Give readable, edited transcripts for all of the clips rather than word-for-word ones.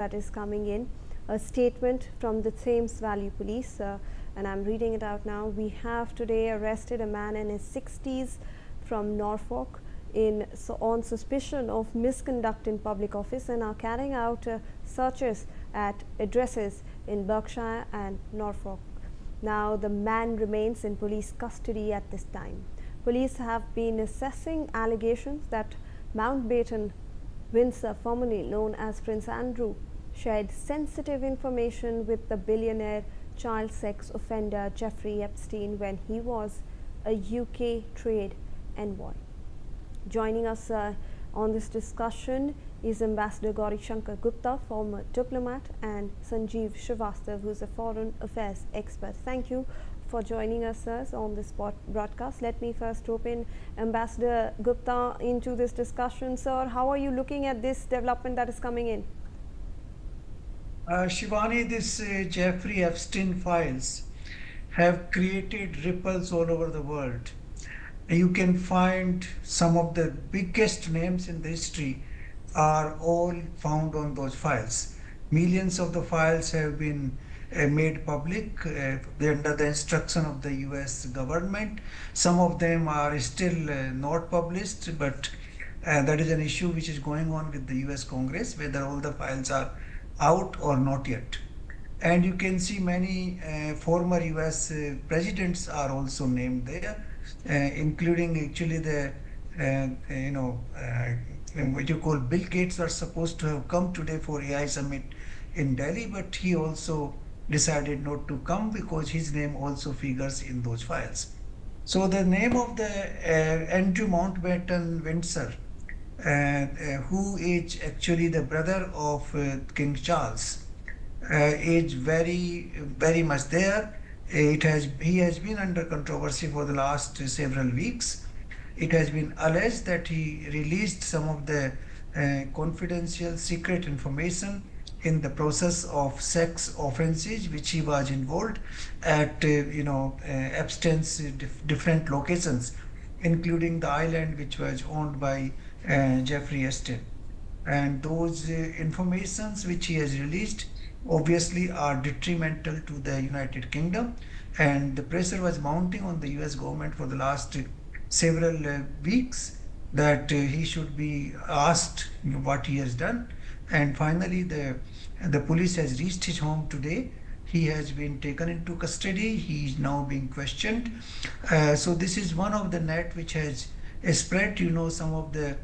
that is coming in. A statement from the Thames Valley Police, and I'm reading it out now. We have today arrested a man in his 60s from Norfolk on suspicion of misconduct in public office and are carrying out searches at addresses in Berkshire and Norfolk. Now the man remains in police custody at this time. Police have been assessing allegations that Mountbatten-Windsor, formerly known as Prince Andrew, shared sensitive information with the billionaire child sex offender Jeffrey Epstein when he was a UK trade envoy. Joining us on this discussion is Ambassador Gauri Shankar Gupta, former diplomat, and Sanjeev Srivastav, who is a foreign affairs expert. Thank you for joining us, sirs, on this broadcast. Let me first open Ambassador Gupta into this discussion. Sir, how are you looking at this development that is coming in? Shivani, this Jeffrey Epstein files have created ripples all over the world. You can find some of the biggest names in the history are all found on those files. Millions of the files have been made public under the instruction of the US government. Some of them are still not published, but that is an issue which is going on with the US Congress, whether all the files are out or not yet. And you can see many former US presidents are also named there, including actually the what you call Bill Gates are supposed to have come today for AI summit in Delhi, but he also decided not to come because his name also figures in those files. So the name of the Andrew Mountbatten-Windsor, who is actually the brother of King Charles, is very much there. He has been under controversy for the last several weeks. It has been alleged that he released some of the confidential secret information in the process of sex offenses which he was involved at Epstein's different locations, including the island which was owned by Jeffrey Epstein. And those informations which he has released obviously are detrimental to the United Kingdom, and the pressure was mounting on the US government for the last several weeks that he should be asked what he has done. And finally the police has reached his home today. He has been taken into custody. He is now being questioned. So this is one of the net which has spread. Some of the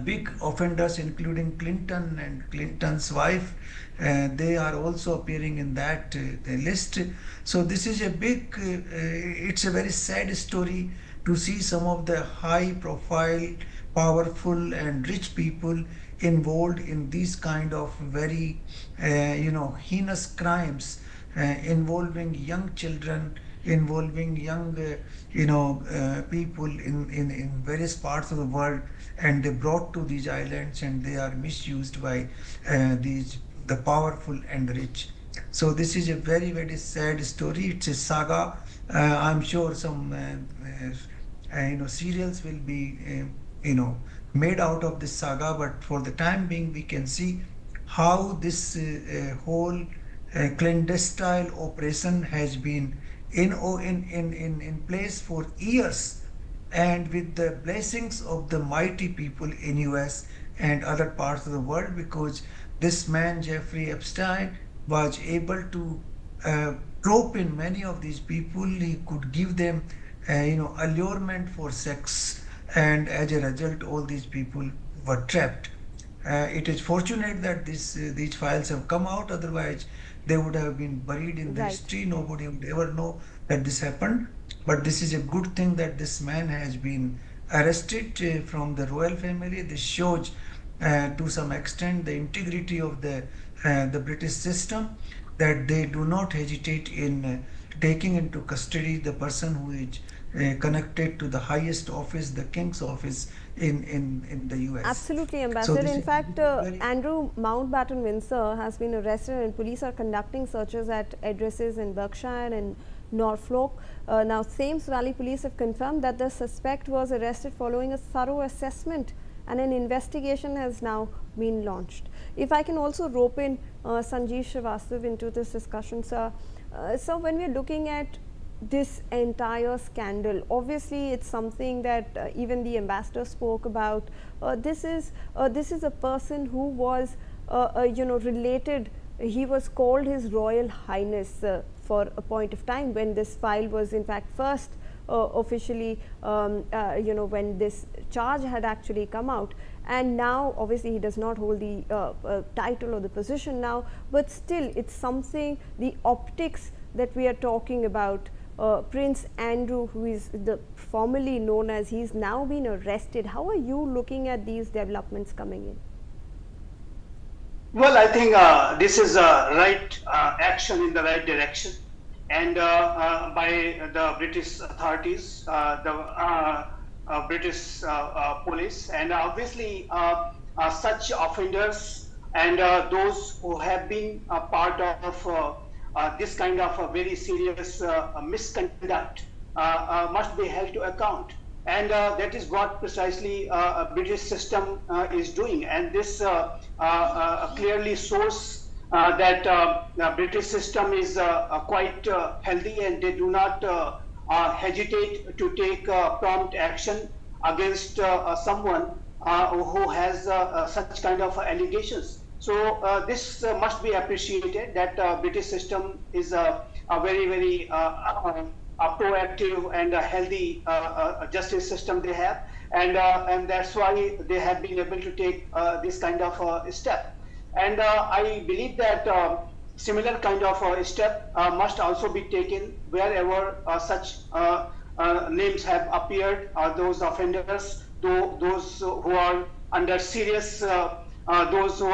big offenders, including Clinton and Clinton's wife, they are also appearing in that list. So this is a big, it's a very sad story to see some of the high profile, powerful and rich people involved in these kind of very, heinous crimes involving young children, involving young, people in various parts of the world, and they brought to these islands and they are misused by the powerful and the rich. So this is a very, very sad story. It's a saga. I'm sure some serials will be made out of this saga, but for the time being we can see how this whole clandestine operation has been in place for years, and with the blessings of the mighty people in US and other parts of the world, because this man Jeffrey Epstein was able to rope in many of these people. He could give them allurement for sex, and as a result all these people were trapped. It is fortunate that these files have come out, otherwise they would have been buried in the history. Nobody would ever know that this happened. But this is a good thing that this man has been arrested from the royal family. This shows to some extent the integrity of the British system, that they do not hesitate in taking into custody the person who is connected to the highest office, the King's office in the US. Absolutely, Ambassador. In fact, Andrew Mountbatten-Windsor has been arrested and police are conducting searches at addresses in Berkshire and Norfolk. Now, Thames Valley Police have confirmed that the suspect was arrested following a thorough assessment and an investigation has now been launched. If I can also rope in Sanjeev Srivastava into this discussion, sir. So when we are looking at this entire scandal, obviously it's something that even the ambassador spoke about. This is a person who was related. He was called His Royal Highness for a point of time when this file was in fact first officially when this charge had actually come out, and now obviously he does not hold the title or the position now, but still it's something, the optics that we are talking about. Prince Andrew, who is formerly known as, he's now been arrested. How are you looking at these developments coming in? Well, I think this is a right action in the right direction, and by the British authorities, the British police, and obviously such offenders and those who have been a part of this kind of a very serious misconduct must be held to account. And that is what precisely British system is doing. And this clearly shows that the British system is quite healthy, and they do not hesitate to take prompt action against someone who has such kind of allegations. So this must be appreciated, that British system is a very proactive and a healthy justice system they have, and that's why they have been able to take this kind of step. And I believe that similar kind of step must also be taken wherever such names have appeared, those offenders, those who are under serious, those who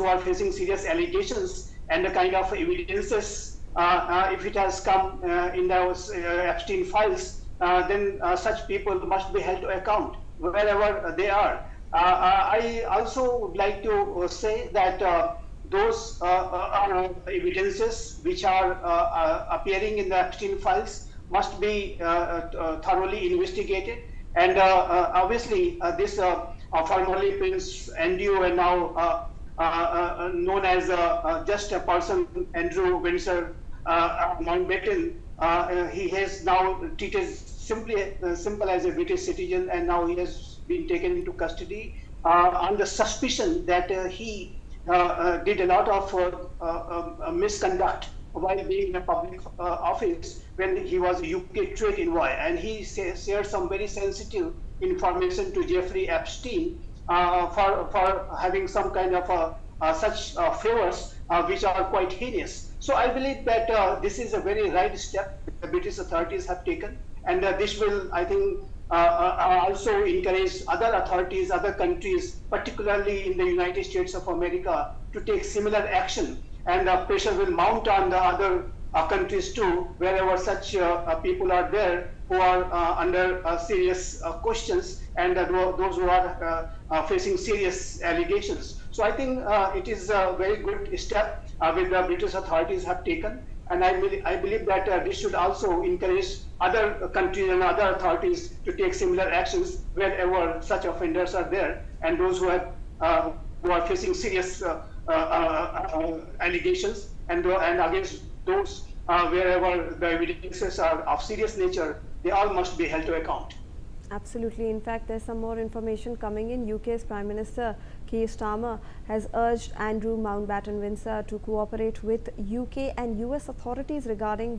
are facing serious allegations, and the kind of evidences. If it has come in those Epstein files, then such people must be held to account wherever they are. I also would like to say that those evidences which are appearing in the Epstein files must be thoroughly investigated. And obviously, this formerly Prince Andrew, and now known as just a person, Andrew Mountbatten, he has now treated simple as a British citizen, and now he has been taken into custody on the suspicion that he did a lot of misconduct while being in a public office when he was a UK trade envoy, and he shared some very sensitive information to Jeffrey Epstein for having some kind of such favors which are quite heinous. So I believe that this is a very right step the British authorities have taken, and this will, I think, also encourage other authorities, other countries, particularly in the United States of America, to take similar action, and pressure will mount on the other countries too, wherever such people are there who are under serious questions, and those who are facing serious allegations. So I think it is a very good step which the British authorities have taken, and I believe that this should also encourage other countries and other authorities to take similar actions wherever such offenders are there, and those who are facing serious allegations, and against those wherever the evidences are of serious nature, they all must be held to account. Absolutely. In fact, there's some more information coming in. UK's Prime Minister Keir Starmer has urged Andrew Mountbatten-Windsor to cooperate with UK and US authorities regarding